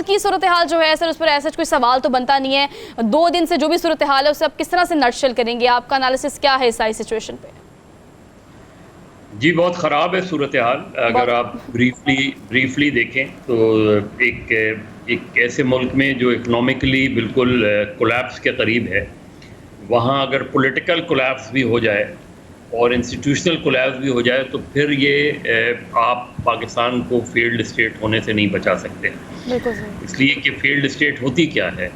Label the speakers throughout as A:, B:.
A: मुल्क की सूरत हाल जो है सर, उस पर ऐसा कोई सवाल तो बनता नहीं है। 2 दिन से जो भी सूरत हाल है उसे आप किस तरह से नटशेल करेंगे? आपका एनालिसिस क्या है इस सारी सिचुएशन पे?
B: जी, बहुत ख़राब है सूरत हाल। अगर आप ब्रीफली देखें तो एक ऐसे मुल्क में जो इकोनॉमिकली बिल्कुल कोलैप्स के करीब है, वहाँ अगर पॉलिटिकल कोलैप्स भी हो जाए और इंस्टीट्यूशनल कोलैप्स भी हो जाए, तो फिर ये आप पाकिस्तान को फेल्ड स्टेट होने से नहीं बचा सकते। इसलिए कि फेल्ड स्टेट होती क्या है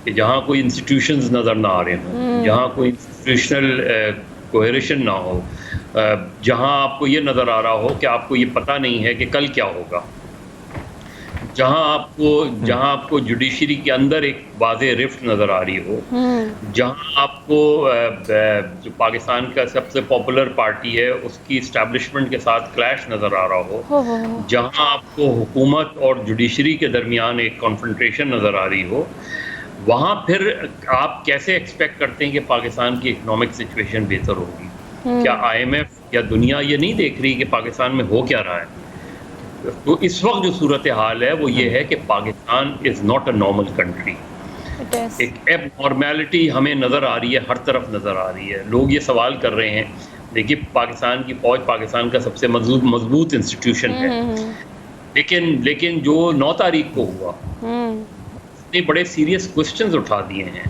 B: कि जहाँ कोई इंस्टीट्यूशंस नज़र ना आ रहे हों, जहाँ कोई इंस्टीट्यूशनल कोहेरेशन ना हो, जहाँ आपको ये नज़र आ रहा हो कि आपको ये पता नहीं है कि कल क्या होगा, जहाँ आपको जुडिशरी के अंदर एक वाज़ेह रिफ्ट नज़र आ रही हो, जहाँ आपको जो पाकिस्तान का सबसे पॉपुलर पार्टी है उसकी इस्टेब्लिशमेंट के साथ क्लैश नज़र आ रहा हो, जहाँ आपको हुकूमत और जुडिशरी के दरमियान एक कॉन्फ्रंटेशन नज़र आ रही हो, वहाँ फिर आप कैसे एक्सपेक्ट करते हैं कि पाकिस्तान की इकोनॉमिक सिचुएशन बेहतर होगी? क्या IMF या दुनिया ये नहीं देख रही कि पाकिस्तान में हो क्या रहा है? तो इस वक्त जो सूरत हाल है वो ये है कि Pakistan is not a normal country. एक एब नॉर्मेलिटी हमें नज़र आ रही है, हर तरफ नज़र आ रही है। लोग ये सवाल कर रहे हैं, देखिए पाकिस्तान की फ़ौज पाकिस्तान का सबसे मजबूत इंस्टीट्यूशन है, लेकिन जो 9 तारीख को हुआ, इतने बड़े सीरियस क्वेश्चंस उठा दिए हैं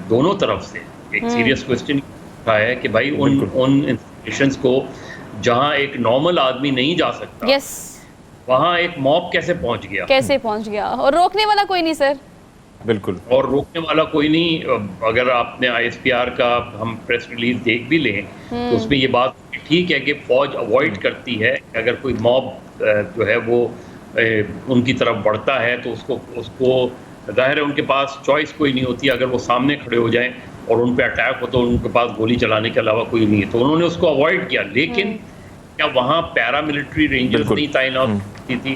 B: दोनों तरफ से। एक सीरियस क्वेश्चन उठाया है कि भाई उन इंस्टीट्यूशंस को जहां एक नॉर्मल आदमी नहीं जा सकता, वहां एक मॉब कैसे पहुंच गया
A: और रोकने वाला कोई नहीं सर।
B: बिल्कुल, और रोकने वाला कोई नहीं। अगर आपने ISPR का हम प्रेस रिलीज देख भी लें तो उसमें ये बात ठीक है कि फौज अवॉइड करती है कि अगर कोई मॉब जो है वो उनकी तरफ बढ़ता है तो उसको जाहिर है उनके पास चॉइस कोई नहीं होती। अगर वो सामने खड़े हो जाएं और उन पे अटैक हो तो उनके पास गोली चलाने के अलावा कोई नहीं है, तो उन्होंने उसको अवॉइड किया। लेकिन क्या वहाँ पैरामिलिट्री रेंजर्स नहीं तैनात की थी?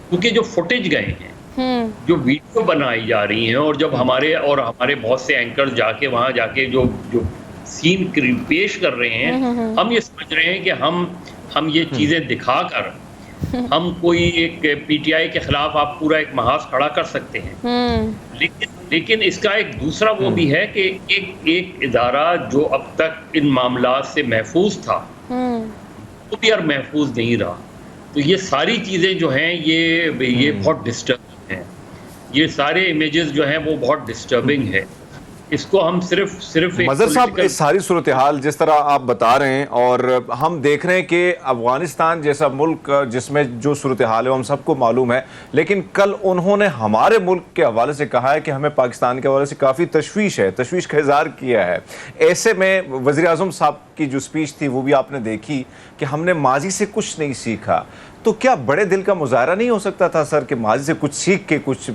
B: क्योंकि जो फुटेज गए हैं, जो वीडियो बनाई जा रही हैं, और जब हमारे बहुत से एंकर जाके वहाँ जाके जो सीन पेश कर रहे हैं, हम ये समझ रहे हैं कि हम ये चीज़ें दिखाकर हम कोई एक PTI के खिलाफ आप पूरा एक महाज खड़ा कर सकते हैं। लेकिन इसका एक दूसरा वो भी है कि एक इदारा जो अब तक इन मामलात से महफूज था वो भी और महफूज नहीं रहा। तो ये सारी चीज़ें जो हैं ये बहुत डिस्टर्बिंग हैं। ये सारे इमेजेस जो हैं वो बहुत डिस्टर्बिंग है। इसको हम सिर्फ
C: मजहर साहब, इस सारी सूरत हाल जिस तरह आप बता रहे हैं और हम देख रहे हैं कि अफगानिस्तान जैसा मुल्क जिसमें जो सूरत हाल है वो हम सबको मालूम है, लेकिन कल उन्होंने हमारे मुल्क के हवाले से कहा है कि हमें पाकिस्तान के हवाले से काफ़ी तशवीश का इज़हार किया है। ऐसे में वज़ीर-ए-आज़म साहब की जो स्पीच थी वो भी आपने देखी कि हमने माजी से कुछ नहीं सीखा। तो क्या बड़े दिल का मुजाहरा नहीं हो सकता था सर कि माजी से कुछ सीख के कुछ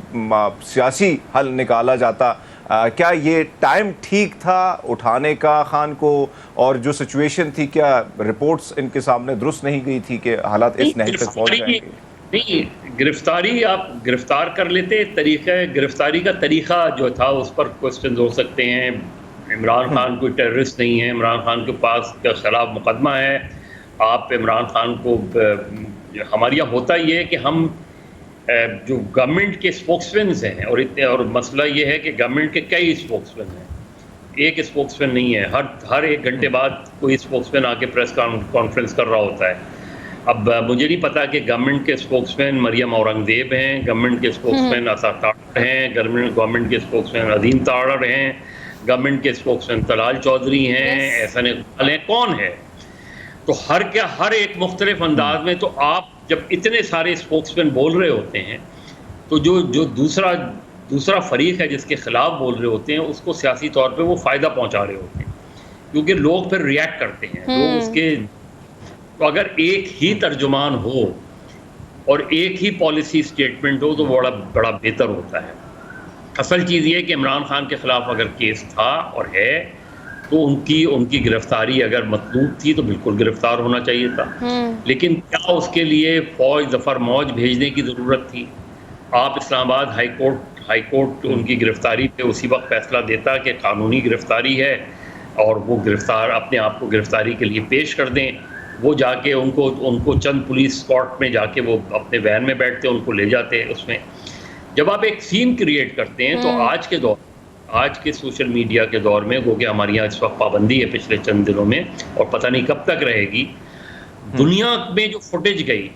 C: सियासी हल निकाला जाता? क्या ये टाइम ठीक था उठाने का खान को, और जो सिचुएशन थी क्या रिपोर्ट्स इनके सामने दुरुस्त नहीं गई थी कि हालात इस नहज तक पहुंच जाएंगे?
B: नहीं, गिरफ्तारी आप गिरफ्तार कर लेते, गिरफ्तारी का तरीका जो था उस पर क्वेश्चन हो सकते हैं। इमरान खान कोई टेररिस्ट नहीं है, इमरान खान के पास के खिलाफ मुकदमा है। आप इमरान खान को हमारे यहाँ होता ये है कि हम जो गवर्नमेंट के स्पोक्समैन हैं, और मसला ये है कि गवर्नमेंट के कई स्पोक्समैन हैं, एक स्पोक्समैन नहीं है। हर 1 घंटे बाद कोई स्पोक्समैन आके प्रेस कॉन्फ्रेंस कर रहा होता है। अब मुझे नहीं पता कि गवर्नमेंट के स्पोक्समैन मरियम औरंगजेब हैं, गवर्नमेंट के स्पोक्समैन असा ताड़र हैं, गवर्नमेंट के स्पोक्समैन अजीम ताड़र हैं, गवर्नमेंट के स्पोक्समैन तलाल चौधरी हैं, एहसन इकबाल हैं, कौन है? तो हर एक मुख्तलिफ अंदाज में। तो आप जब इतने सारे स्पोक्समैन बोल रहे होते हैं तो जो दूसरा फरीक है जिसके खिलाफ बोल रहे होते हैं उसको सियासी तौर पे वो फ़ायदा पहुंचा रहे होते हैं, क्योंकि लोग फिर रिएक्ट करते हैं। लोग उसके तो अगर एक ही तर्जुमान हो और एक ही पॉलिसी स्टेटमेंट हो तो बड़ा बेहतर होता है। असल चीज़ ये है कि इमरान खान के ख़िलाफ़ अगर केस था और है तो उनकी गिरफ्तारी अगर मतलूब थी तो बिल्कुल गिरफ्तार होना चाहिए था। लेकिन क्या उसके लिए फ़ौज ज़फ़र मौज भेजने की ज़रूरत थी? आप इस्लामाबाद हाई कोर्ट उनकी गिरफ्तारी पे उसी वक्त फैसला देता कि कानूनी गिरफ्तारी है और वो अपने आप को गिरफ्तारी के लिए पेश कर दें। वो जाके उनको चंद पुलिस स्कॉट में जाके वो अपने वैन में बैठते, उनको ले जाते उसमें। जब आप एक सीन क्रिएट करते हैं तो आज के सोशल मीडिया के दौर में, वो कि हमारे यहाँ इस वक्त पाबंदी है पिछले चंद दिनों में और पता नहीं कब तक रहेगी, दुनिया में जो फुटेज गई,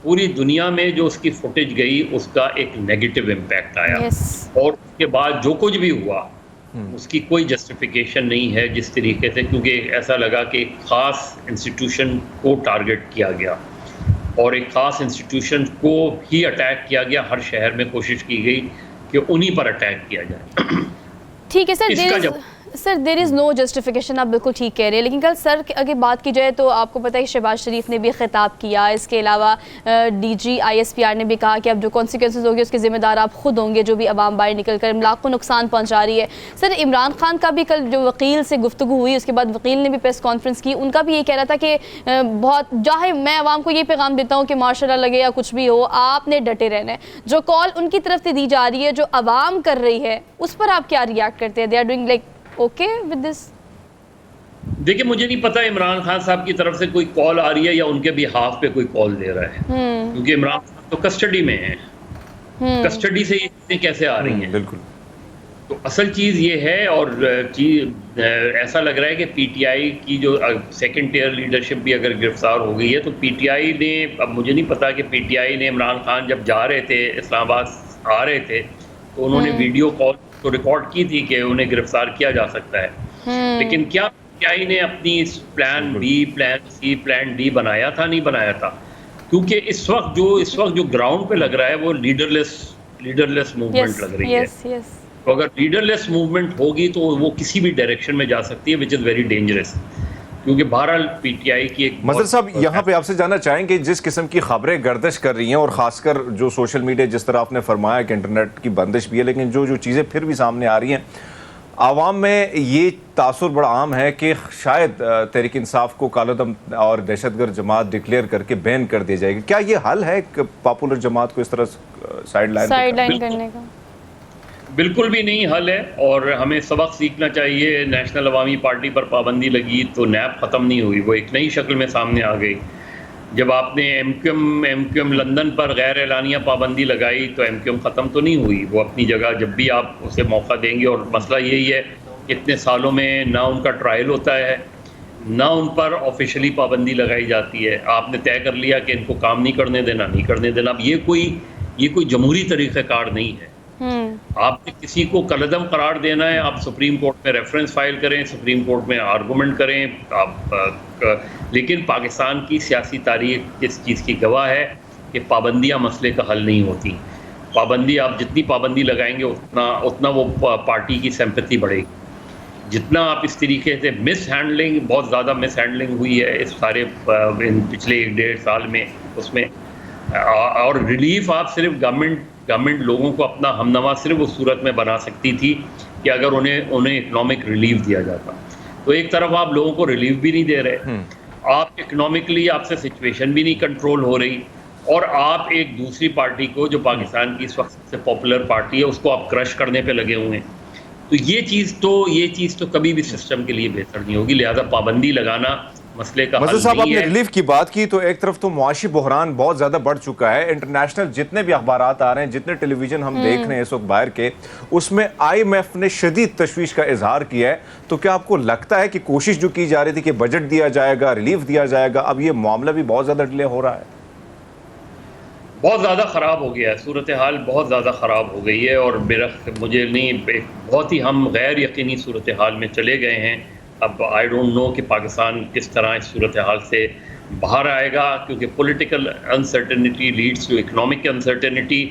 B: पूरी दुनिया में जो उसकी फुटेज गई, उसका एक नेगेटिव इम्पैक्ट आया। और उसके बाद जो कुछ भी हुआ उसकी कोई जस्टिफिकेशन नहीं है जिस तरीके से, क्योंकि ऐसा लगा कि एक ख़ास इंस्टीट्यूशन को टारगेट किया गया और एक ख़ास इंस्टीट्यूशन को ही अटैक किया गया। हर शहर में कोशिश की गई कि उन्हीं पर अटैक किया जाए।
A: ठीक है sir, there is no justification, आप बिल्कुल ठीक कह रहे हैं। लेकिन कल सर अगर बात की जाए तो आपको पता है शहबाज शरीफ ने भी खिताब किया, इसके अलावा DG ISPR ने भी कहा कि अब जो कॉन्सिक्वेंसेज होंगे उसके ज़िम्मेदार आप खुद होंगे, जो भी आवाम बाहर निकल कर इमलाक को नुकसान पहुँचा रही है। सर इमरान खान का भी कल जो वकील से गुफ्तगू हुई, उसके बाद वकील ने भी प्रेस कॉन्फ्रेंस की, उनका भी ये कह रहा था कि बहुत चाहे मैं आवाम को ये पैगाम देता हूँ कि मार्शल लगे या कुछ भी हो, आपने डटे रहना है। जो कॉल उनकी तरफ से दी जा रही है, जो आवाम कर रही है, उस पर आप क्या रिएक्ट करते हैं? They are doing like okay with this?
B: देखिए, मुझे नहीं पता इमरान खान साहब की तरफ से कोई कॉल आ रही है या उनके भी हाफ पे कोई कॉल दे रहा है, क्योंकि इमरान खान तो कस्टडी में है। कस्टडी से ये चीजें कैसे आ रही हैं?
C: बिल्कुल।
B: तो असल चीज़ ये है, और ऐसा लग रहा है कि PTI की जो सेकंड टियर लीडरशिप भी अगर गिरफ्तार हो गई है, तो PTI ने, अब मुझे नहीं पता कि PTI ने इमरान खान जब जा रहे थे इस्लामाबाद आ रहे थे तो उन्होंने वीडियो कॉल तो रिकॉर्ड की थी कि उन्हें गिरफ्तार किया जा सकता है, लेकिन क्या PTI ने अपनी plan B, plan C, plan D बनाया था? नहीं बनाया था, क्योंकि इस वक्त जो ग्राउंड पे लग रहा है वो लीडरलेस मूवमेंट लग रही है। तो अगर लीडरलेस मूवमेंट होगी तो वो किसी भी डायरेक्शन में जा सकती है, विच इज़ वेरी डेंजरस, क्योंकि बहरहाल PTI की एक
C: मज़हर साहब यहाँ पे आपसे जानना चाहेंगे, जिस किस्म की खबरें गर्दिश कर रही हैं और ख़ासकर जो सोशल मीडिया, जिस तरह आपने फरमाया कि इंटरनेट की बंदिश भी है, लेकिन जो चीज़ें फिर भी सामने आ रही हैं, आवाम में ये तासुर बड़ा आम है कि शायद तहरीक इंसाफ को कालादम और दहशतगर्द जमात डिक्लेयर करके बैन कर दी जाएगी। क्या ये हल है पॉपुलर जमात को इस तरह साइडलाइन करने का?
B: बिल्कुल भी नहीं हल है, और हमें सबक सीखना चाहिए। नेशनल अवामी पार्टी पर पाबंदी लगी तो नैप ख़त्म नहीं हुई, वो एक नई शक्ल में सामने आ गई। जब आपने MQM लंदन पर गैर एलानिया पाबंदी लगाई तो MQM ख़त्म तो नहीं हुई, वो अपनी जगह जब भी आप उसे मौका देंगे। और मसला यही है, इतने सालों में ना उनका ट्रायल होता है, ना उन पर ऑफिशियली पाबंदी लगाई जाती है। आपने तय कर लिया कि इनको काम नहीं करने देना। अब ये कोई जमहूरी तरीक़ाकार नहीं है। आपने किसी को कलदम करार देना है, आप सुप्रीम कोर्ट में रेफरेंस फाइल करें, सुप्रीम कोर्ट में आर्गूमेंट करें, लेकिन पाकिस्तान की सियासी तारीख इस चीज़ की गवाह है कि पाबंदियां मसले का हल नहीं होती। आप जितनी पाबंदी लगाएंगे उतना वो पार्टी की सिंपैथी बढ़ेगी। जितना आप इस तरीके से बहुत ज़्यादा मिस हैंडलिंग हुई है इस सारे पिछले 1-1.5 साल में, उसमें और रिलीफ आप सिर्फ गवर्नमेंट लोगों को अपना हमनवा सिर्फ उस सूरत में बना सकती थी कि अगर उन्हें इकोनॉमिक रिलीफ दिया जाता। तो एक तरफ आप लोगों को रिलीफ भी नहीं दे रहे, आप इकोनॉमिकली आपसे सिचुएशन भी नहीं कंट्रोल हो रही, और आप एक दूसरी पार्टी को जो पाकिस्तान की इस वक्त सबसे पॉपुलर पार्टी है उसको आप क्रश करने पे लगे हुए हैं। तो ये चीज़ तो कभी भी सिस्टम के लिए बेहतर नहीं होगी। लिहाजा पाबंदी लगाना मसले का हल नहीं है।
C: साहब, आपने रिलीफ की बात की तो एक तरफ तो मुआशी बहरान बहुत ज़्यादा बढ़ चुका है। इंटरनेशनल जितने भी अखबारात आ रहे हैं, जितने टेलीविज़न हम देख रहे हैं इस वक्त बाहर के, उसमें IMF ने शदीद तशवीश का इजहार किया है। तो क्या आपको लगता है कि कोशिश जो की जा रही थी कि बजट दिया जाएगा, रिलीफ दिया जाएगा, अब ये मामला भी बहुत ज़्यादा डिले हो रहा है?
B: बहुत ज़्यादा ख़राब हो गया है, सूरत हाल बहुत ज़्यादा ख़राब हो गई है, और मुझे नहीं, बहुत ही हम गैर यकीनी सूरत हाल में चले गए हैं। अब आई डोंट नो कि पाकिस्तान किस तरह इस सूरत हाल से बाहर आएगा, क्योंकि political uncertainty leads to economic uncertainty,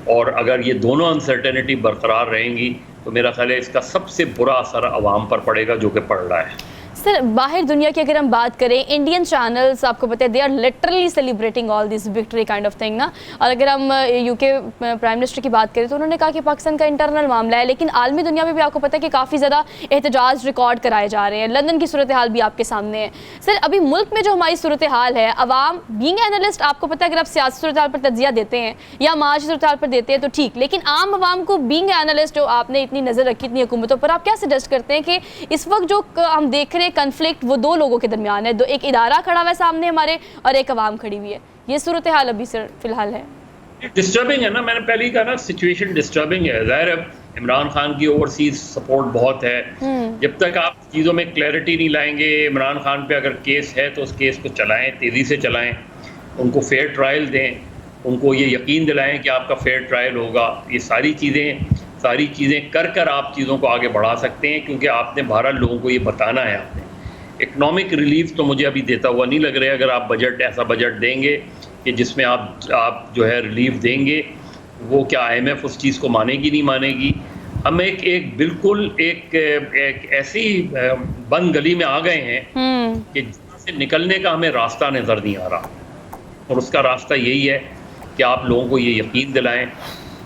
B: और अगर ये दोनों अनसर्टेनिटी बरकरार रहेंगी तो मेरा ख्याल है इसका सबसे बुरा असर आवाम पर पड़ेगा, जो कि पड़ रहा है।
A: सर बाहर दुनिया की अगर हम बात करें, इंडियन चैनल्स आपको पता है they are literally celebrating all this victory kind of thing ना। और अगर हम UK प्राइम मिनिस्टर की बात करें तो उन्होंने कहा कि पाकिस्तान का इंटरनल मामला है, लेकिन आलमी दुनिया में भी आपको पता है कि काफ़ी ज़्यादा एहतजाज रिकॉर्ड कराए जा रहे हैं। लंदन की सूरत हाल भी आपके सामने है। सर अभी मुल्क में जो हमारी सूरत हाल है, अवाम बीइंग एनालिस्ट, आपको पता है अगर आप सियासी सूरत हाल पर तज्जिया देते हैं या माशी सूरत हाल पर देते हैं तो ठीक, लेकिन आम आवाम को बीइंग एनालिस्ट जो आपने इतनी नज़र रखी इतनी हुकूमतों पर, आप क्या सजेस्ट करते हैं कि इस वक्त जो हम देख रहे हैं कन्फ्लिक्ट वो दो लोगों के दरमियान है, एक इदारा खड़ा हुआ है सामने हमारे और एक अवाम खड़ी हुई है, ये सूरत हाल अभी सर फिलहाल है?
B: डिस्टर्बिंग है ना, मैंने पहले ही कहा ना, सिचुएशन डिस्टर्बिंग है। ज़ाहिर है इमरान खान की ओवरसीज सपोर्ट बहुत है। जब तक आप चीज़ों में क्लैरिटी नहीं लाएंगे, इमरान खान पे अगर केस है तो उस केस को चलाएं, तेज़ी से चलाएं, उनको फेयर ट्रायल दें, उनको ये यकीन दिलाएं कि आपका फेयर ट्रायल होगा। ये सारी चीज़ें कर कर आप चीज़ों को आगे बढ़ा सकते हैं, क्योंकि आपने बहरहाल लोगों को ये बताना है। आपने इकनॉमिक रिलीफ तो मुझे अभी देता हुआ नहीं लग रहा है। अगर आप ऐसा बजट देंगे कि जिसमें आप जो है रिलीफ देंगे, वो क्या IMF उस चीज़ को मानेगी, नहीं मानेगी? हम एक ऐसी बंद गली में आ गए हैं कि जहाँ से निकलने का हमें रास्ता नज़र नहीं आ रहा। और उसका रास्ता यही है कि आप लोगों को ये यकीन दिलाएं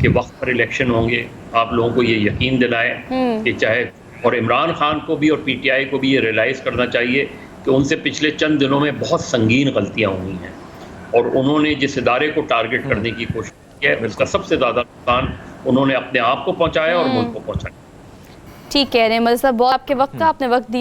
B: कि वक्त पर इलेक्शन होंगे। आप लोगों को ये यकीन दिलाएं कि चाहे, और इमरान खान को भी और PTI को भी ये रियलाइज़ करना चाहिए कि उनसे पिछले चंद दिनों में बहुत संगीन गलतियाँ हुई हैं, और उन्होंने जिस इदारे को टारगेट करने की कोशिश की है, उसका सबसे ज़्यादा नुकसान उन्होंने अपने आप को पहुँचाया और मुल्क को पहुँचाया।
A: ठीक कह रहे हैं मलिक साहब, बहुत आपके वक्त का आपने वक्त दिया।